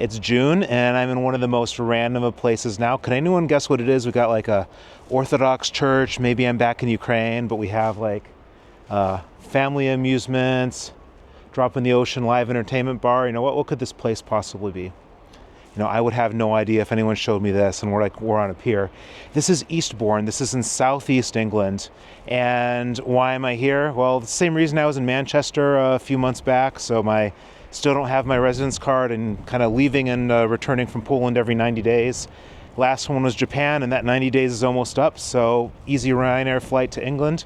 It's June and I'm in one of the most random of places now. Can anyone guess what it is? We got like a Orthodox church. Maybe I'm back in Ukraine, but we have like family amusements, drop in the ocean, live entertainment bar. You know, what could this place possibly be? You know, I would have no idea if anyone showed me this, and we're on a pier. This is Eastbourne. This is in southeast England. And why am I here? Well, the same reason I was in Manchester a few months back. So still don't have my residence card and kind of leaving and returning from Poland every 90 days. Last one was Japan, and that 90 days is almost up. So easy Ryanair flight to England.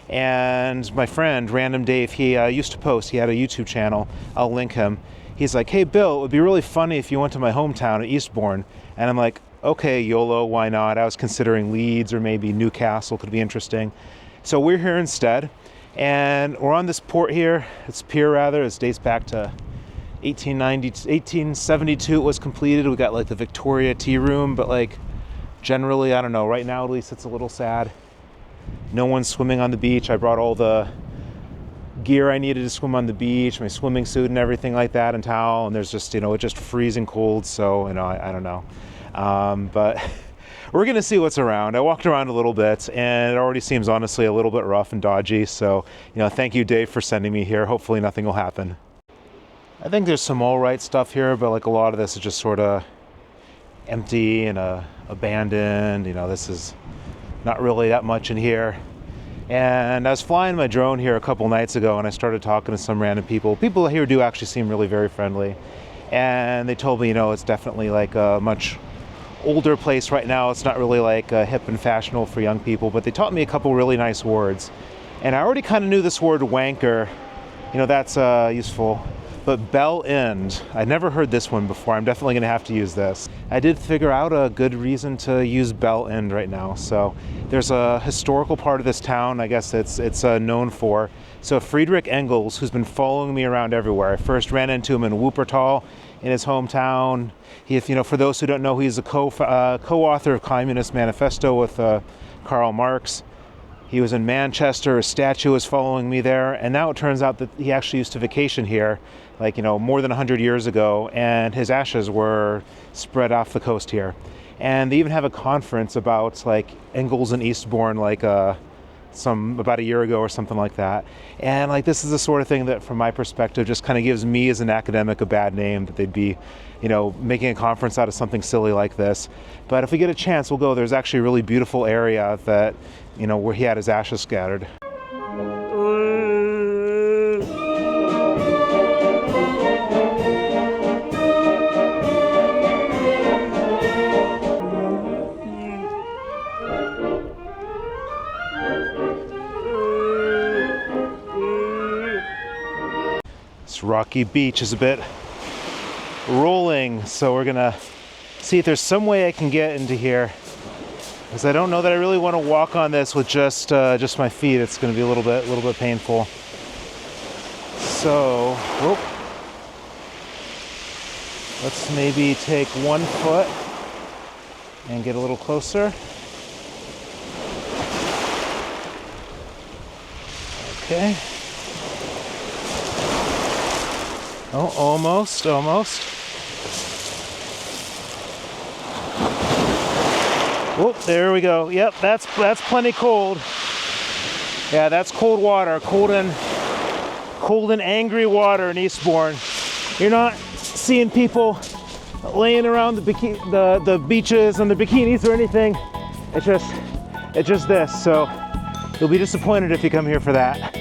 And my friend, Random Dave, he used to post. He had a YouTube channel. I'll link him. He's like, hey, Bill, it would be really funny if you went to my hometown at Eastbourne. And I'm like, okay, YOLO, why not? I was considering Leeds or maybe Newcastle could be interesting. So we're here instead. And we're on this port here. It's pier, rather. It dates back to 1872 it was completed. We got like the Victoria tea room, but like generally, I don't know. Right now, at least, it's a little sad. No one's swimming on the beach. I brought all the gear I needed to swim on the beach, my swimming suit and everything like that, and towel, and there's just, you know, it's just freezing cold, so, you know, I don't know. But we're gonna see what's around. I walked around a little bit, and it already seems honestly a little bit rough and dodgy, so, you know, thank you, Dave, for sending me here. Hopefully nothing will happen. I think there's some all right stuff here, but like a lot of this is just sort of empty and abandoned. You know, this is not really that much in here. And I was flying my drone here a couple nights ago, and I started talking to some random people. People here do actually seem really very friendly. And they told me, you know, it's definitely like a much older place right now. It's not really like hip and fashionable for young people, but they taught me a couple really nice words. And I already kind of knew this word wanker. You know, that's useful. But bell end, I never heard this one before. I'm definitely going to have to use this. I did figure out a good reason to use bell end right now. So there's a historical part of this town, I guess it's known for. So Friedrich Engels, who's been following me around everywhere. I first ran into him in Wuppertal in his hometown. You know, for those who don't know, he's a co-author of Communist Manifesto with Karl Marx. He was in Manchester, a statue is following me there, and now it turns out that he actually used to vacation here, like, you know, more than 100 years ago, and his ashes were spread off the coast here. And they even have a conference about, like, Engels and Eastbourne, like, about a year ago or something like that. And, like, this is the sort of thing that, from my perspective, just kind of gives me as an academic a bad name, that they'd be, you know, making a conference out of something silly like this. But if we get a chance, we'll go. There's actually a really beautiful area that, you know, where he had his ashes scattered. This rocky beach is a bit rolling, so we're gonna see if there's some way I can get into here, because I don't know that I really want to walk on this with just my feet. It's going to be a little bit painful. So, let's maybe take 1 foot and get a little closer. Okay. Oh, almost. Oh, there we go. Yep, that's plenty cold. Yeah, that's cold water. Cold and angry water in Eastbourne. You're not seeing people laying around the beaches and the bikinis or anything. It's just this. So you'll be disappointed if you come here for that.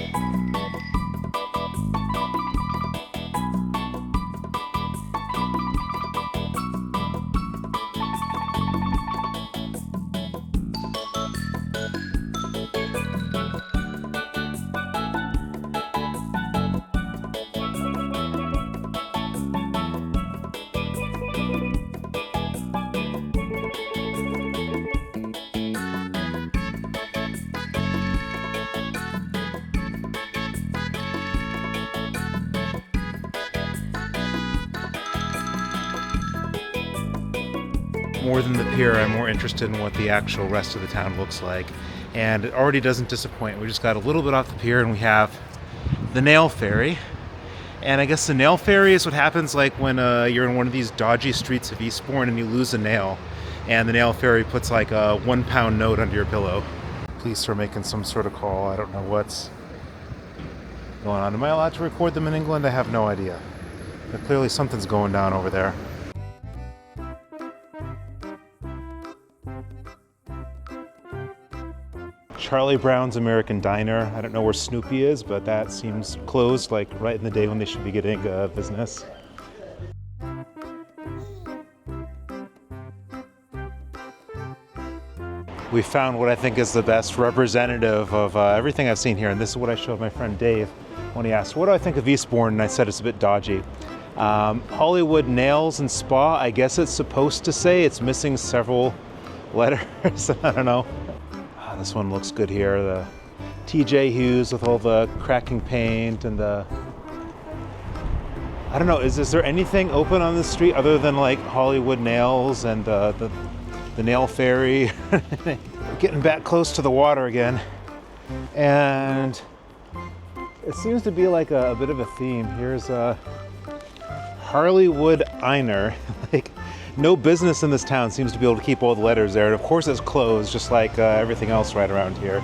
More than the pier, I'm more interested in what the actual rest of the town looks like. And it already doesn't disappoint. We just got a little bit off the pier and we have the Nail Ferry. And I guess the nail fairy is what happens like when you're in one of these dodgy streets of Eastbourne and you lose a nail, and the nail fairy puts like a £1 note under your pillow. Police are making some sort of call. I don't know what's going on. Am I allowed to record them in England? I have no idea. But clearly something's going down over there. Charlie Brown's American Diner. I don't know where Snoopy is, but that seems closed like right in the day when they should be getting business. We found what I think is the best representative of everything I've seen here, and this is what I showed my friend Dave when he asked, what do I think of Eastbourne? And I said it's a bit dodgy. Hollywood Nails and Spa, I guess it's supposed to say. It's missing several letters. I don't know. This one looks good here. The TJ Hughes with all the cracking paint and the... I don't know, is there anything open on the street other than like Hollywood Nails and the nail fairy? We're getting back close to the water again. And it seems to be like a bit of a theme. Here's a Harleywood Einer. Like, no business in this town seems to be able to keep all the letters there. And of course it's closed, just like everything else right around here.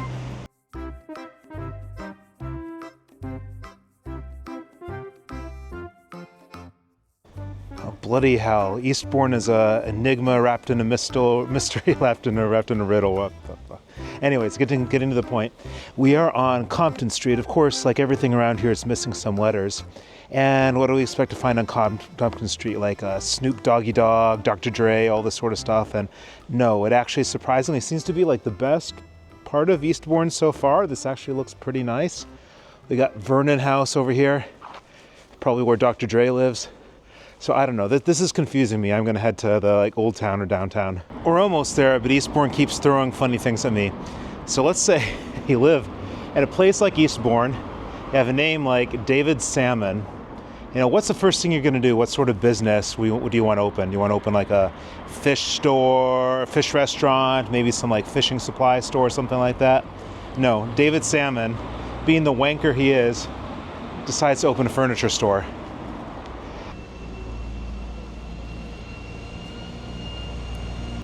Oh, bloody hell. Eastbourne is a enigma wrapped in a mystery wrapped in a riddle. What the fuck? Anyways, getting to the point. We are on Compton Street. Of course, like everything around here, it's missing some letters. And what do we expect to find on Compton Street? Like Snoop Doggy Dogg, Dr. Dre, all this sort of stuff. And no, it actually surprisingly seems to be like the best part of Eastbourne so far. This actually looks pretty nice. We got Vernon House over here, probably where Dr. Dre lives. So I don't know, this is confusing me. I'm gonna head to the like Old Town or downtown. We're almost there, but Eastbourne keeps throwing funny things at me. So let's say you live at a place like Eastbourne, you have a name like David Salmon. You know, what's the first thing you're going to do? What sort of business do you want to open? Do you want to open like a fish store, fish restaurant, maybe some like fishing supply store, something like that? No, David Salmon, being the wanker he is, decides to open a furniture store.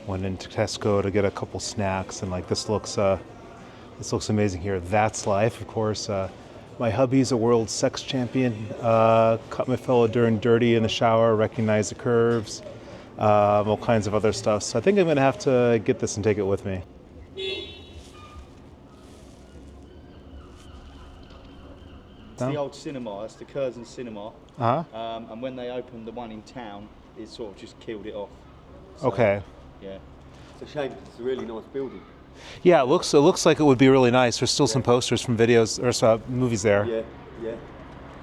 Went into Tesco to get a couple snacks, and like this looks amazing here. That's life, of course. My hubby's a world sex champion. Caught my fella doing dirty in the shower, recognized the curves, all kinds of other stuff. So I think I'm gonna have to get this and take it with me. It's the old cinema, it's the Curzon Cinema. Uh-huh. And when they opened the one in town, it sort of just killed it off. So, Okay. Yeah. It's a shame, it's a really nice building. Yeah, it looks like it would be really nice. There's still some posters from videos or movies there. Yeah.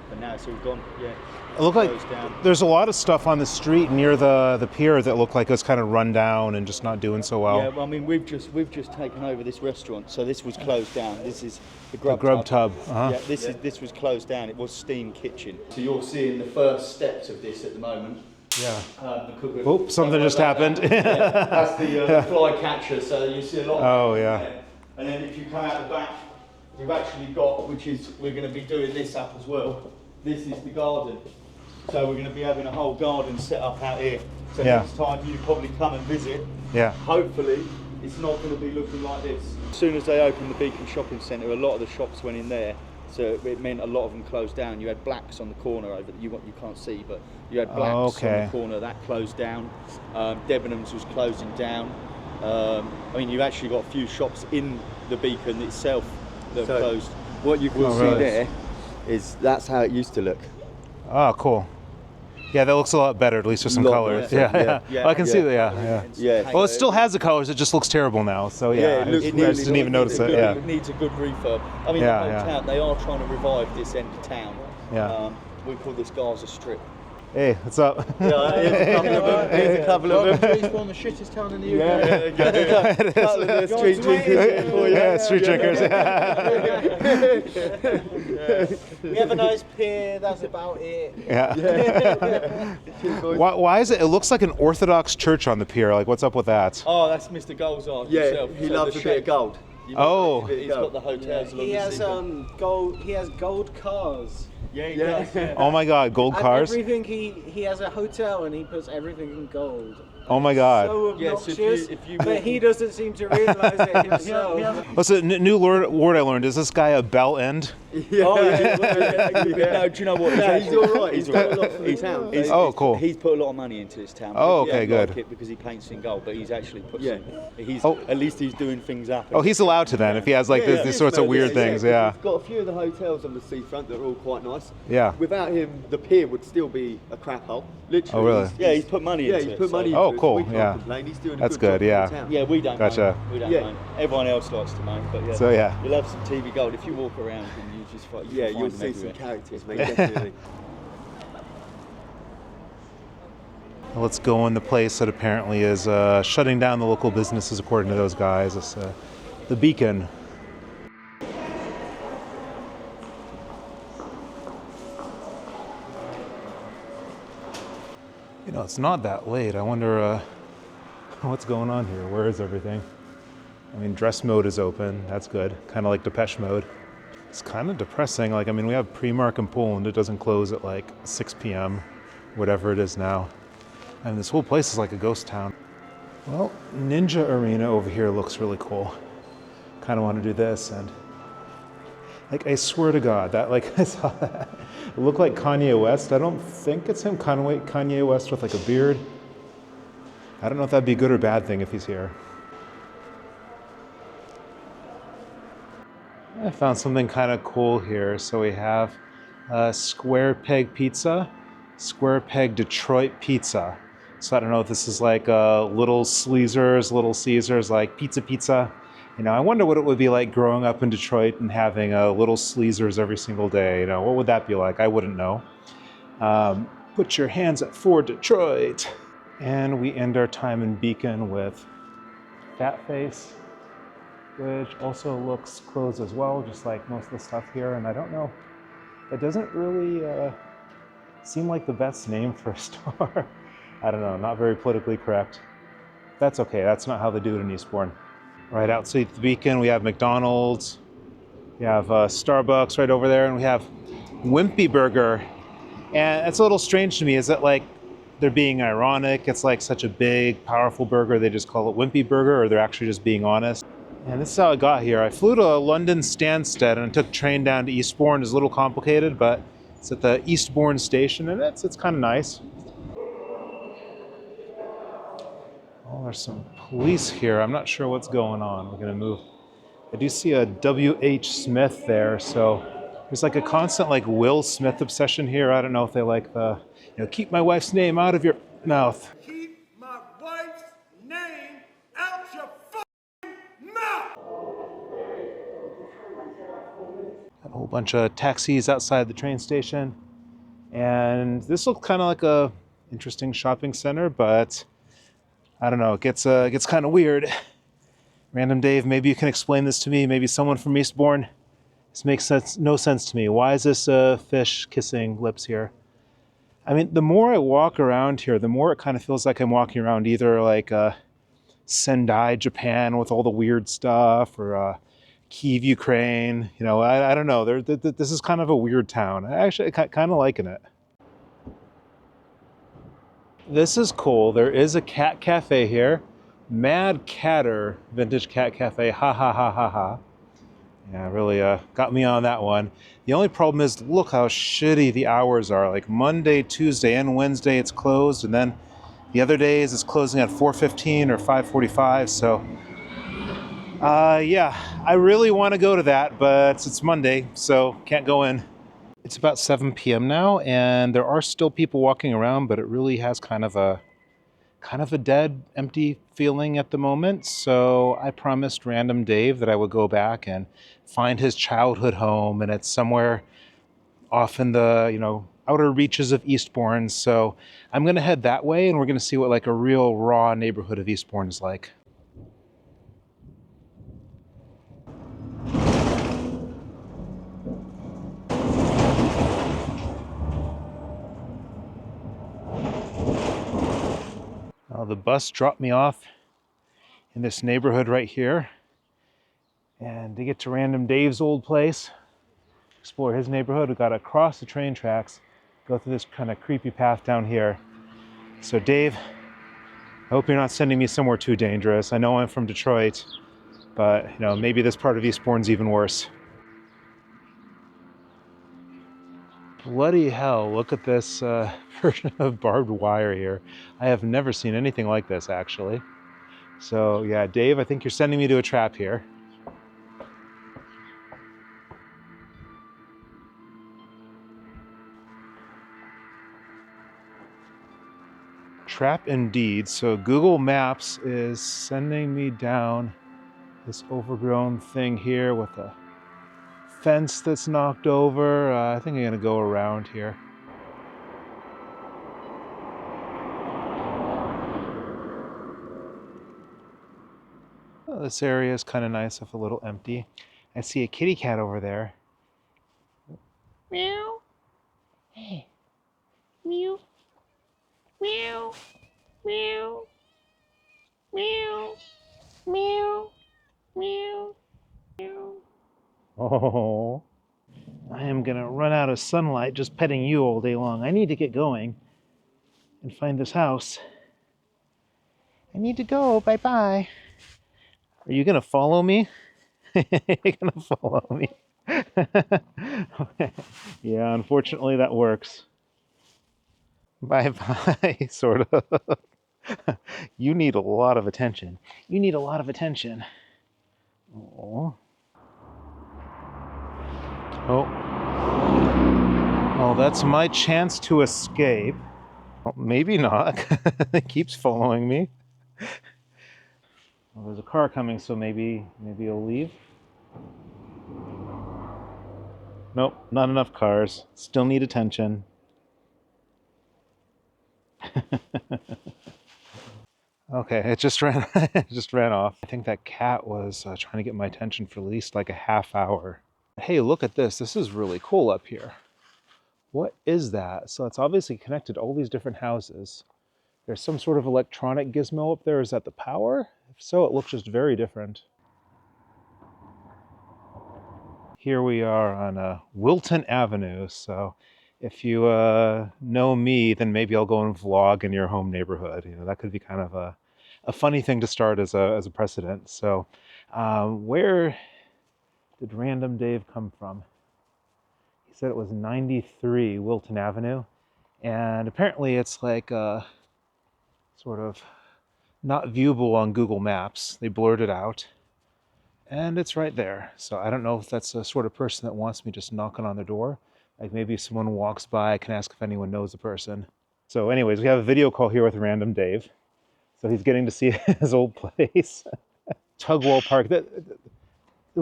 But now it's all gone. Yeah. It looked like Closed down. there's a lot of stuff on the street near the pier that looked like it was kind of run down and just not doing so well. Yeah, well, I mean, we've just taken over this restaurant, so this was closed down. This is the grub tub. Uh-huh. Yeah, this was closed down. It was steam kitchen. So you're seeing the first steps of this at the moment. Yeah. The cooker. Oh, something just happened. Yeah, that's the fly catcher. So you see a lot. Oh, of yeah. there. And then if you come out the back, you've actually got, which is we're going to be doing this up as well. This is the garden. So we're going to be having a whole garden set up out here. So next time you probably come and visit. Yeah. Hopefully it's not going to be looking like this. As soon as they opened the Beacon Shopping Centre, a lot of the shops went in there. So it meant a lot of them closed down. You had Blacks on the corner over you can't see, but you had Blacks on the corner that closed down. Debenhams was closing down. I mean, you've actually got a few shops in the Beacon itself that have closed. What you can see there is that's how it used to look. Oh, cool. Yeah, that looks a lot better, at least with some colors. Yeah. I can see that, Yeah. Well, it still has the colors, it just looks terrible now. So I just didn't even notice it. It needs a good refurb. I mean, the whole town, they are trying to revive this end of town. Yeah. We call this Gaza Strip. Hey, what's up? Yeah, here's a couple of them. Eastbourne, the shittest town in the UK. Yeah, street drinkers. Yeah, street drinkers. We have a nice pier, that's about it. Yeah. Why is it? It looks like an Orthodox church on the pier. Like, what's up with that? Oh, that's Mr. Golzar Yeah, himself. he loves a bit of gold. Oh. He's got the hotels. He has gold cars. Yeah, he does. Yeah. Oh my God, gold And cars. everything he has a hotel and he puts everything in gold. Oh my God. So Yeah, so obnoxious, if you but walk he doesn't seem to realise it himself. What's the new word I learned? Is this guy a bell end? Yeah. Oh yeah. No, do you know what? No, he's all right. He's He's all done right. a lot for the town. He's- Oh, cool. He's put a lot of money into this town. Oh, People okay, don't like good. it because he paints in gold, but he's actually put. Yeah. He's Oh. at least he's doing things up. Oh, he's allowed to then if he has like Yeah, these sorts of weird things. Yeah. He's got a few of the hotels on the seafront that are all quite nice. Yeah. Without him, the pier would still be a crap hole. Literally. Oh, really? Yeah, he's put money Yeah, into he's it. put money so- into Oh, it. cool, So we can't yeah. complain. He's doing a That's good good, job yeah. for the town. Yeah, we don't. Gotcha. Moan. We don't Yeah. moan. Everyone else likes to moan, but yeah. So, yeah. You'll have some TV gold if you walk around and you just find. Yeah, you'll see some characters, mate, definitely. Let's go in the place that apparently is shutting down the local businesses, according to those guys. It's the Beacon. You know, it's not that late. I wonder what's going on here. Where is everything? I mean, dress mode is open. That's good. Kind of like Depeche mode. It's kind of depressing. Like, I mean, we have Primark in Poland. It doesn't close at like 6 p.m., whatever it is now. And this whole place is like a ghost town. Well, Ninja Arena over here looks really cool. Kind of want to do this, and like, I swear to God, that like, I saw that. It looked like Kanye West. I don't think it's him, Kanye West with like a beard. I don't know if that'd be a good or bad thing if he's here. I found something kind of cool here. So we have Square Peg Pizza, Square Peg Detroit Pizza. So I don't know if this is like Little Caesars, like pizza. You know, I wonder what it would be like growing up in Detroit and having Little Caesars every single day. You know, what would that be like? I wouldn't know. Put your hands up for Detroit. And we end our time in Beacon with Fat Face, which also looks closed as well, just like most of the stuff here. And I don't know, it doesn't really seem like the best name for a store. I don't know, not very politically correct. That's okay, that's not how they do it in Eastbourne. Right outside the Beacon, we have McDonald's, we have Starbucks right over there, and we have Wimpy Burger. And it's a little strange to me, is that like, they're being ironic, it's like such a big, powerful burger, they just call it Wimpy Burger, or they're actually just being honest. And this is how I got here. I flew to London Stansted and took train down to Eastbourne. It's a little complicated, but it's at the Eastbourne station, and it's kind of nice. Oh, there's some police here. I'm not sure what's going on. We're gonna move. I do see a W.H. Smith there, so there's like a constant like Will Smith obsession here. I don't know if they like the, you know, keep my wife's name out of your mouth. Keep my wife's name out your f***ing mouth! Got a whole bunch of taxis outside the train station. And this looks kind of like a interesting shopping center, but I don't know, it gets kind of weird. Random Dave, maybe you can explain this to me. Maybe someone from Eastbourne. This makes no sense to me. Why is this fish kissing lips here? I mean, the more I walk around here, the more it kind of feels like I'm walking around either like Sendai, Japan, with all the weird stuff, or Kyiv, Ukraine. You know, I don't know. This is kind of a weird town. I actually kind of liking it. This is cool. There is a cat cafe here. Mad Catter Vintage Cat Cafe. Ha ha ha ha ha. Yeah, really got me on that one. The only problem is, look how shitty the hours are. Like Monday, Tuesday, and Wednesday it's closed, and then the other days it's closing at 4:15 or 5:45. So, yeah, I really want to go to that, but it's Monday, so can't go in. It's about 7 p.m. now, and there are still people walking around, but it really has kind of a dead, empty feeling at the moment. So I promised Random Dave that I would go back and find his childhood home, and it's somewhere off in the, you know, outer reaches of Eastbourne. So I'm gonna head that way, and we're gonna see what like a real raw neighborhood of Eastbourne is like. The bus dropped me off in this neighborhood right here, and to get to Random Dave's old place, explore his neighborhood. We've got to cross the train tracks, go through this kind of creepy path down here. So Dave, I hope you're not sending me somewhere too dangerous. I know I'm from Detroit, but you know, maybe this part of Eastbourne's even worse. Bloody hell, look at this version of barbed wire here. I have never seen anything like this, actually. So yeah, Dave, I think you're sending me to a trap here. Trap indeed. So Google Maps is sending me down this overgrown thing here with a fence that's knocked over. I think I'm gonna go around here. Oh, this area is kind of nice if a little empty. I see a kitty cat over there. Meow. Hey. Meow. Meow. Meow. Meow. Meow. Meow. Meow. Oh, I am gonna run out of sunlight just petting you all day long. I need to get going and find this house. I need to go. Bye-bye. Are you gonna follow me? You're gonna follow me. Yeah, unfortunately that works. Bye-bye, sort of. You need a lot of attention. You need a lot of attention. Oh. Oh. Well, that's my chance to escape. Well, maybe not. It keeps following me. Well, there's a car coming, so maybe it'll leave. Nope, not enough cars. Still need attention. Okay, it just ran off. I think that cat was trying to get my attention for at least like a half hour. Hey, look at this. This is really cool up here. What is that? So it's obviously connected to all these different houses. There's some sort of electronic gizmo up there. Is that the power? If so, it looks just very different. Here we are on Wilton Avenue. So if you know me, then maybe I'll go and vlog in your home neighborhood. You know, that could be kind of a funny thing to start as a precedent. So where did Random Dave come from? He said it was 93 Wilton Avenue. And apparently it's like sort of not viewable on Google Maps. They blurred it out. And it's right there. So I don't know if that's the sort of person that wants me just knocking on the door. Like maybe someone walks by, I can ask if anyone knows the person. So anyways, we have a video call here with Random Dave. So he's getting to see his old place. Tugwell Park. At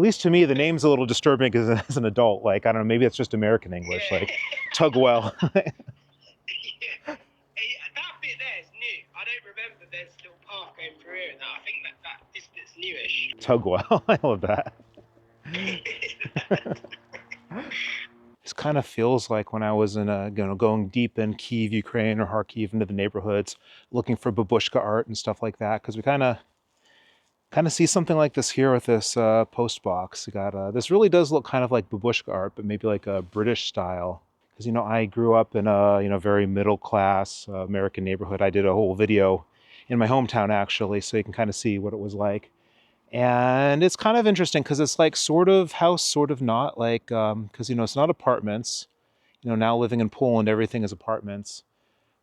least to me, the name's a little disturbing as an adult. Like, I don't know, maybe it's just American English, like Tugwell. Yeah. That bit there is new. I don't remember there's a little path going through here now. I think that distance newish. Tugwell, I love that. This kind of feels like when I was in going deep in Kyiv, Ukraine, or Kharkiv into the neighborhoods, looking for babushka art and stuff like that. Because we kind of see something like this here with this post box. We got this really does look kind of like babushka art, but maybe like a British style. Because I grew up in a very middle class American neighborhood. I did a whole video in my hometown actually, so you can kind of see what it was like. And it's kind of interesting because it's like sort of house, sort of not. Like because it's not apartments. Now living in Poland, everything is apartments,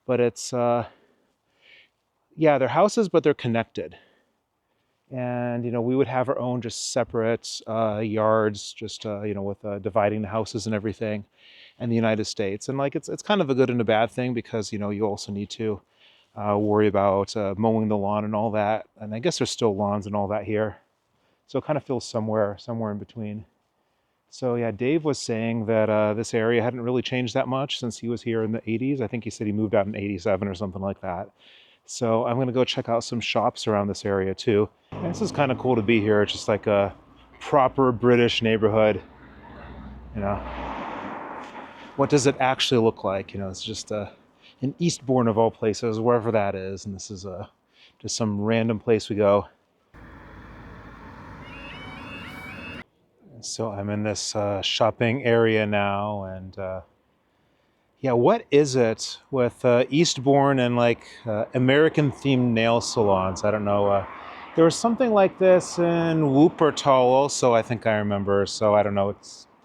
but it's they're houses, but they're connected. And we would have our own just separate yards, just with dividing the houses and everything. And the United States, and like it's kind of a good and a bad thing because you also need to worry about mowing the lawn and all that. And I guess there's still lawns and all that here, so it kind of feels somewhere in between. So yeah, Dave was saying that this area hadn't really changed that much since he was here in the 80s. I think he said he moved out in 87 or something like that. So I'm gonna go check out some shops around this area too. And this is kind of cool to be here. It's just like a proper British neighborhood. What does it actually look like? It's just in Eastbourne of all places, wherever that is. And this is just some random place we go. So I'm in this shopping area now, and yeah, what is it with Eastbourne and like American-themed nail salons? I don't know. There was something like this in Wuppertal also, I think I remember. So I don't know.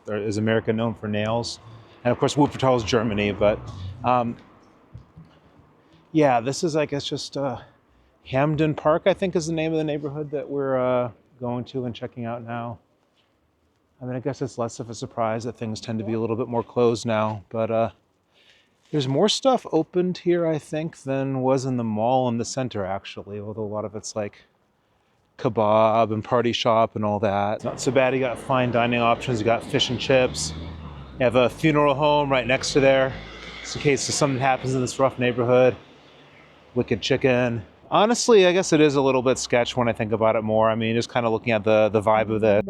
Is America known for nails? And of course, Wuppertal is Germany, but um, yeah, this is, I guess, just Hamden Park, I think is the name of the neighborhood that we're going to and checking out now. I mean, I guess it's less of a surprise that things tend to be a little bit more closed now, but there's more stuff opened here, I think, than was in the mall in the center, actually, although a lot of it's like kebab and party shop and all that. Not so bad. You got fine dining options. You got fish and chips. You have a funeral home right next to there, just in case something happens in this rough neighborhood. Wicked chicken. Honestly, I guess it is a little bit sketch when I think about it more. I mean, just kind of looking at the vibe of this.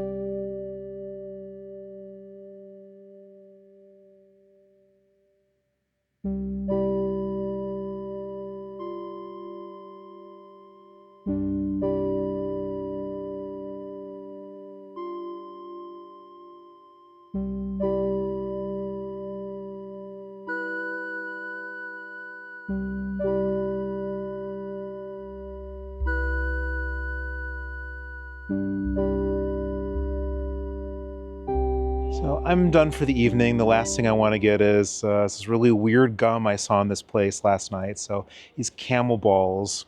So I'm done for the evening. The last thing I want to get is this really weird gum I saw in this place last night. So these camel balls.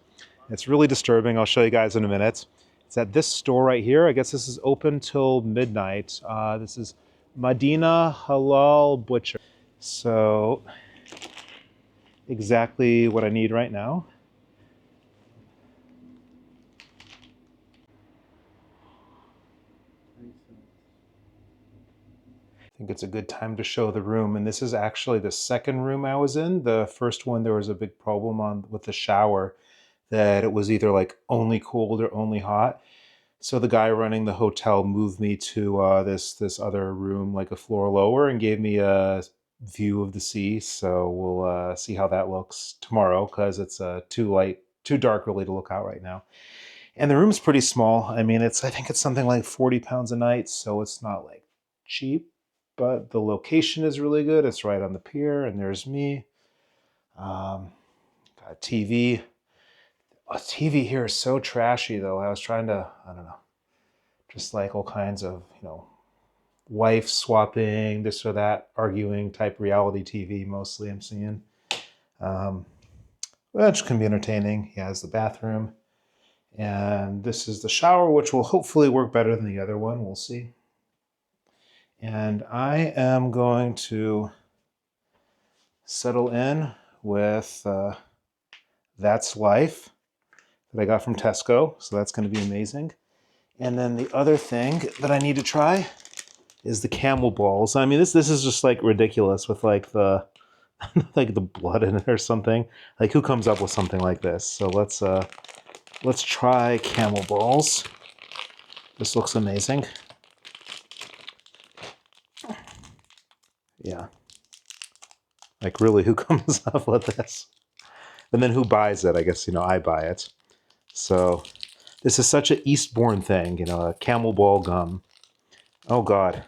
It's really disturbing. I'll show you guys in a minute. It's at this store right here. I guess this is open till midnight. This is Medina Halal Butcher. So exactly what I need right now. I think it's a good time to show the room, and this is actually the second room I was in. The first one, there was a big problem with the shower, that it was either like only cold or only hot. So the guy running the hotel moved me to this other room, like a floor lower, and gave me a view of the sea. So we'll see how that looks tomorrow, because it's too dark really to look out right now. And the room's pretty small. I mean, I think it's something like 40 pounds a night, so it's not like cheap, but the location is really good. It's right on the pier, and there's me. Got a TV. A TV here is so trashy, though. I was trying to, I don't know, just like all kinds of, wife swapping, this or that, arguing type reality TV mostly I'm seeing. Which can be entertaining. He has the bathroom. And this is the shower, which will hopefully work better than the other one. We'll see. And I am going to settle in with That's Life that I got from Tesco. So that's going to be amazing. And then the other thing that I need to try is the camel balls. I mean, this is just like ridiculous with like the like the blood in it or something. Like, who comes up with something like this? So let's try camel balls. This looks amazing. Yeah. Like, really, who comes up with this? And then who buys it? I guess, I buy it. So this is such an Eastbourne thing, a camel ball gum. Oh, God.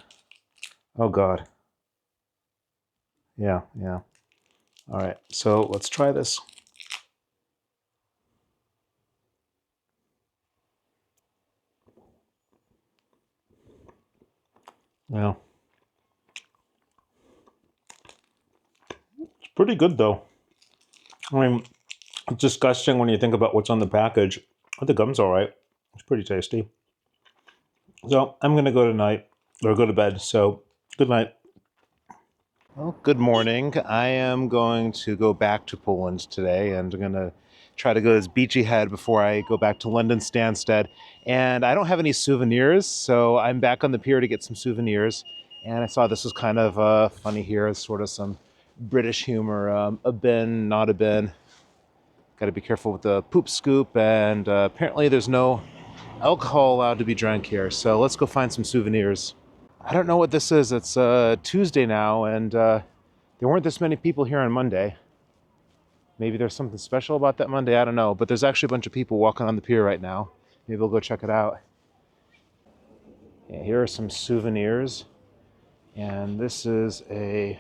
Oh, God. Yeah. All right, so let's try this. Yeah. It's pretty good, though. I mean, it's disgusting when you think about what's on the package. But the gum's all right. It's pretty tasty. So I'm going to go to bed. So good night. Well, good morning. I am going to go back to Poland today, and I'm going to try to go to this beachy head before I go back to London Stansted. And I don't have any souvenirs, so I'm back on the pier to get some souvenirs. And I saw this was kind of funny here. It's sort of some British humor. A bin, not a bin. Got to be careful with the poop scoop, and apparently there's no alcohol allowed to be drank here. So let's go find some souvenirs. I don't know what this is. It's Tuesday now, and there weren't this many people here on Monday. Maybe there's something special about that Monday. I don't know. But there's actually a bunch of people walking on the pier right now. Maybe we'll go check it out. Yeah, here are some souvenirs. And this is a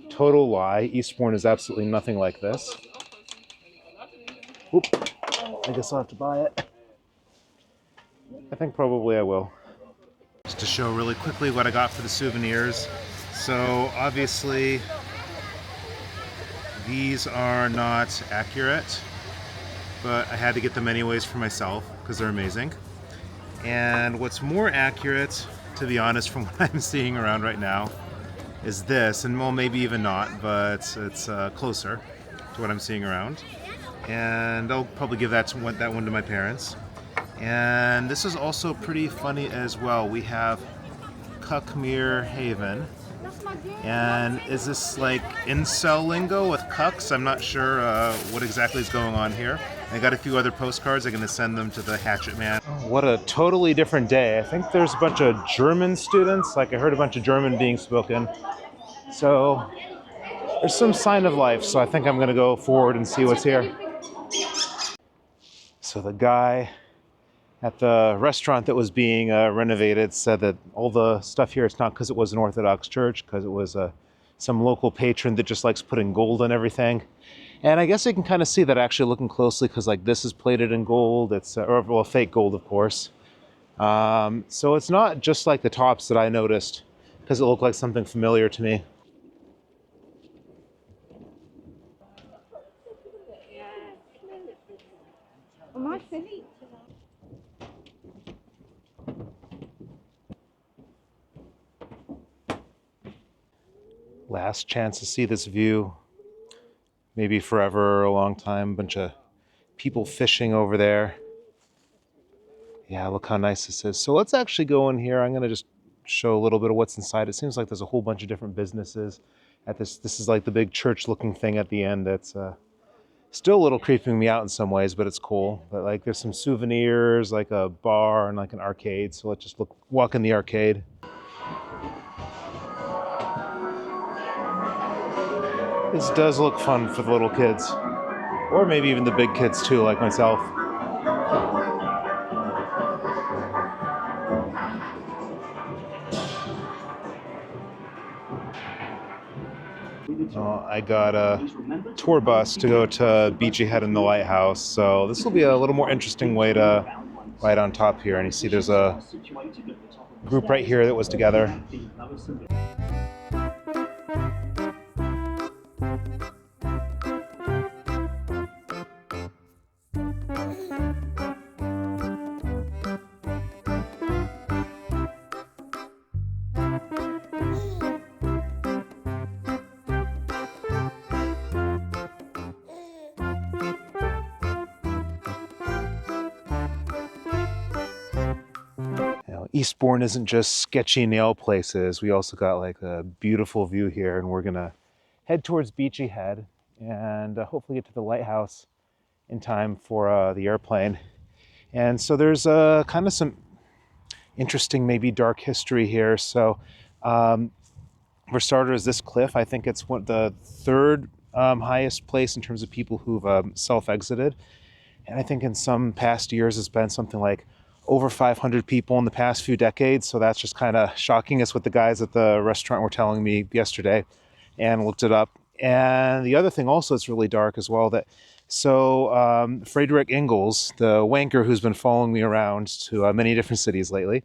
total lie. Eastbourne is absolutely nothing like this. Oop. I guess I'll have to buy it. I think probably I will. Just to show really quickly what I got for the souvenirs. So obviously these are not accurate, but I had to get them anyways for myself because they're amazing. And what's more accurate, to be honest, from what I'm seeing around right now, is this, and well, maybe even not, but it's closer to what I'm seeing around. And I'll probably give that one to my parents. And this is also pretty funny as well. We have Cuckmere Haven. And is this like incel lingo with cucks? I'm not sure what exactly is going on here. I got a few other postcards. I'm going to send them to the Hatchet Man. What a totally different day. I think there's a bunch of German students. Like I heard a bunch of German being spoken. So there's some sign of life. So I think I'm going to go forward and see what's here. So the guy at the restaurant that was being renovated said that all the stuff here, it's not because it was an Orthodox church, because it was some local patron that just likes putting gold on everything. And I guess you can kind of see that actually looking closely, because like this is plated in gold. It's or well, fake gold, of course. So it's not just like the tops that I noticed, because it looked like something familiar to me. Last chance to see this view. Maybe forever or a long time. Bunch of people fishing over there. Yeah, look how nice this is. So let's actually go in here. I'm going to just show a little bit of what's inside. It seems like there's a whole bunch of different businesses at this. This is like the big church looking thing at the end. That's still a little creeping me out in some ways, but it's cool. But like there's some souvenirs, like a bar and like an arcade. So let's just walk in the arcade. This does look fun for the little kids. Or maybe even the big kids too, like myself. I got a tour bus to go to Beachy Head and the lighthouse, so this will be a little more interesting way to ride on top here. And you see there's a group right here that was together. Eastbourne isn't just sketchy nail places. We also got like a beautiful view here, and we're gonna head towards Beachy Head and hopefully get to the lighthouse in time for the airplane. And so there's kind of some interesting, maybe dark history here. So for starters, this cliff, I think it's the third highest place in terms of people who've self-exited. And I think in some past years it's been something like over 500 people in the past few decades. So that's just kind of shocking. It's what the guys at the restaurant were telling me yesterday, and looked it up. And the other thing also, it's really dark as well. Friedrich Engels, the wanker who's been following me around to many different cities lately,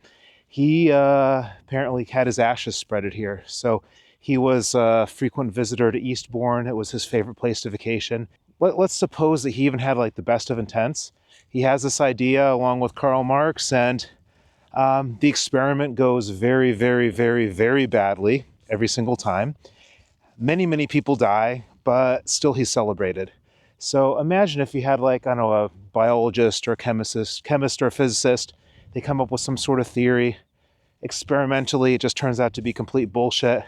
he apparently had his ashes spreaded here. So he was a frequent visitor to Eastbourne. It was his favorite place to vacation. Let's suppose that he even had like the best of intents. He has this idea along with Karl Marx, and the experiment goes very, very, very, very badly every single time. Many, many people die, but still he's celebrated. So imagine if you had like, I don't know, a biologist or a chemist or a physicist. They come up with some sort of theory. Experimentally, it just turns out to be complete bullshit.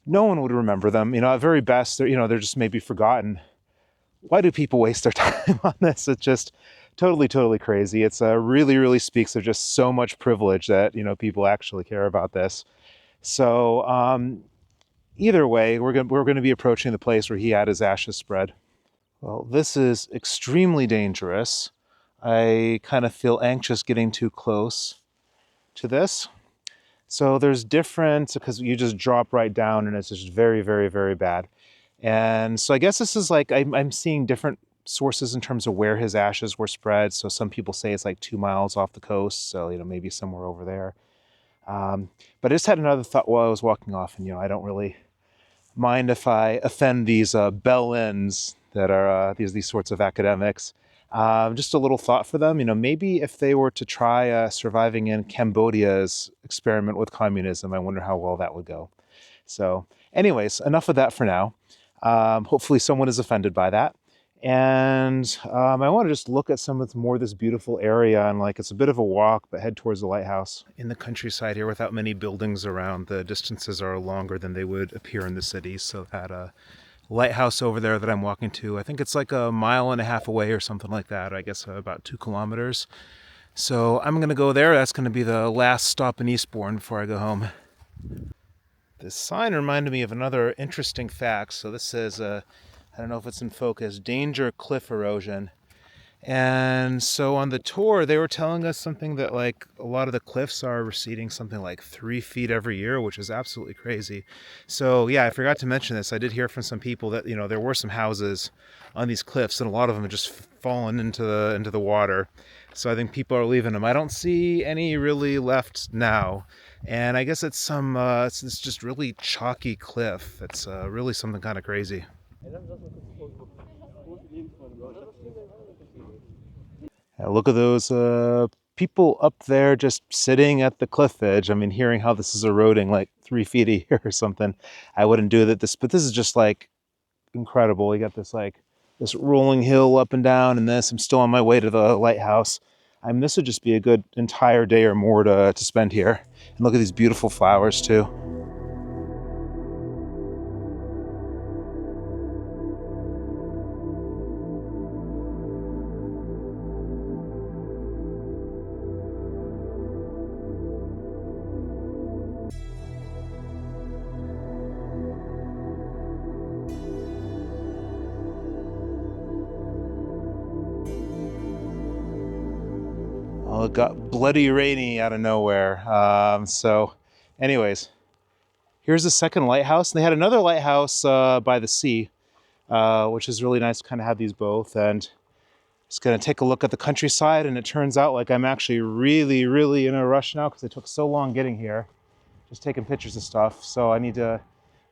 No one would remember them. At very best, they're just maybe forgotten. Why do people waste their time on this? It's just totally, totally crazy. It's really, really speaks of just so much privilege that, people actually care about this. So either way, we're going to be approaching the place where he had his ashes spread. Well, this is extremely dangerous. I kind of feel anxious getting too close to this. So there's different, because you just drop right down and it's just very, very, very bad. And so I guess this is like, I'm seeing different sources in terms of where his ashes were spread. So some people say it's like 2 miles off the coast. So, maybe somewhere over there. But I just had another thought while I was walking off, and, I don't really mind if I offend these bell-ends that are these sorts of academics. Just a little thought for them. Maybe if they were to try surviving in Cambodia's experiment with communism, I wonder how well that would go. So anyways, enough of that for now. Hopefully someone is offended by that. And I want to just look at some of more of this beautiful area, and it's a bit of a walk, but head towards the lighthouse. In the countryside here, without many buildings around, the distances are longer than they would appear in the city. So that lighthouse over there that I'm walking to, I think it's like 1.5 miles away or something like that. I guess about 2 kilometers. So I'm going to go there. That's going to be the last stop in Eastbourne before I go home. This sign reminded me of another interesting fact. So this says, I don't know if it's in focus, danger cliff erosion. And so on the tour, they were telling us something that a lot of the cliffs are receding something like 3 feet every year, which is absolutely crazy. So yeah, I forgot to mention this. I did hear from some people that, there were some houses on these cliffs, and a lot of them have just fallen into the water. So I think people are leaving them. I don't see any really left now. And I guess it's it's just really chalky cliff. It's really something kind of crazy. Look at those people up there just sitting at the cliff edge. I mean, hearing how this is eroding like 3 feet a year or something. I wouldn't do that. But this is just incredible. You got this rolling hill up and down, and I'm still on my way to the lighthouse. This would just be a good entire day or more to spend here. And look at these beautiful flowers too. Well, it got bloody rainy out of nowhere. So anyways, here's the second lighthouse. And they had another lighthouse by the sea, which is really nice to kind of have these both. And just going to take a look at the countryside. And it turns out I'm actually really, really in a rush now because it took so long getting here, just taking pictures of stuff. So I need to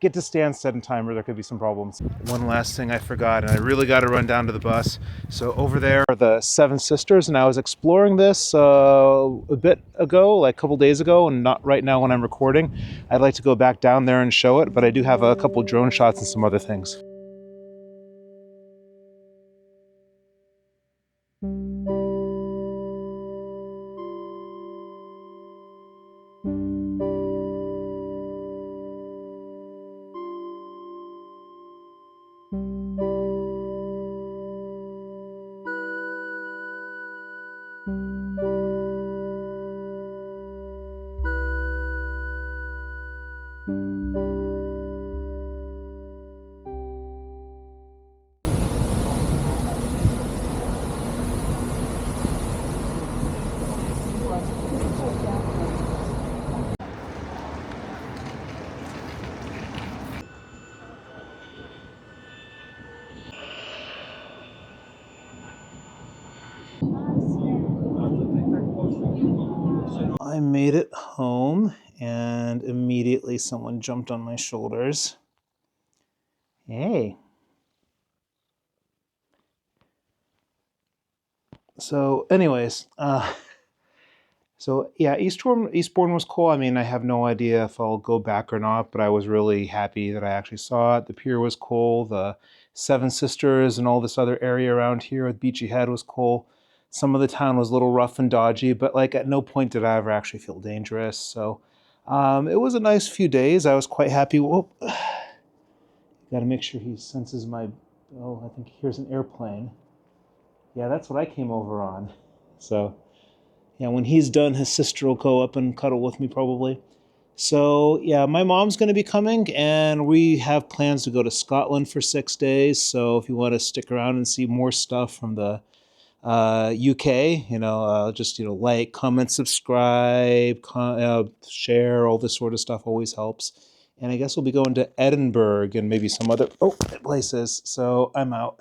get to Stansted in time or there could be some problems. One last thing I forgot, and I really got to run down to the bus. So over there are the Seven Sisters, and I was exploring this a bit ago, a couple days ago, and not right now when I'm recording. I'd like to go back down there and show it, but I do have a couple drone shots and some other things. I made it home, and immediately someone jumped on my shoulders. Hey. So anyways, so yeah, Eastbourne was cool. I mean, I have no idea if I'll go back or not, but I was really happy that I actually saw it. The pier was cool. The Seven Sisters and all this other area around here with Beachy Head was cool. Some of the town was a little rough and dodgy, but at no point did I ever actually feel dangerous. So it was a nice few days. I was quite happy. Whoop. Got to make sure he senses my, I think here's an airplane. Yeah, that's what I came over on. So yeah, when he's done, his sister will go up and cuddle with me probably. So yeah, my mom's going to be coming, and we have plans to go to Scotland for 6 days. So if you want to stick around and see more stuff from the UK, just, like, comment, subscribe, share, all this sort of stuff always helps. And I guess we'll be going to Edinburgh and maybe some other places. So I'm out.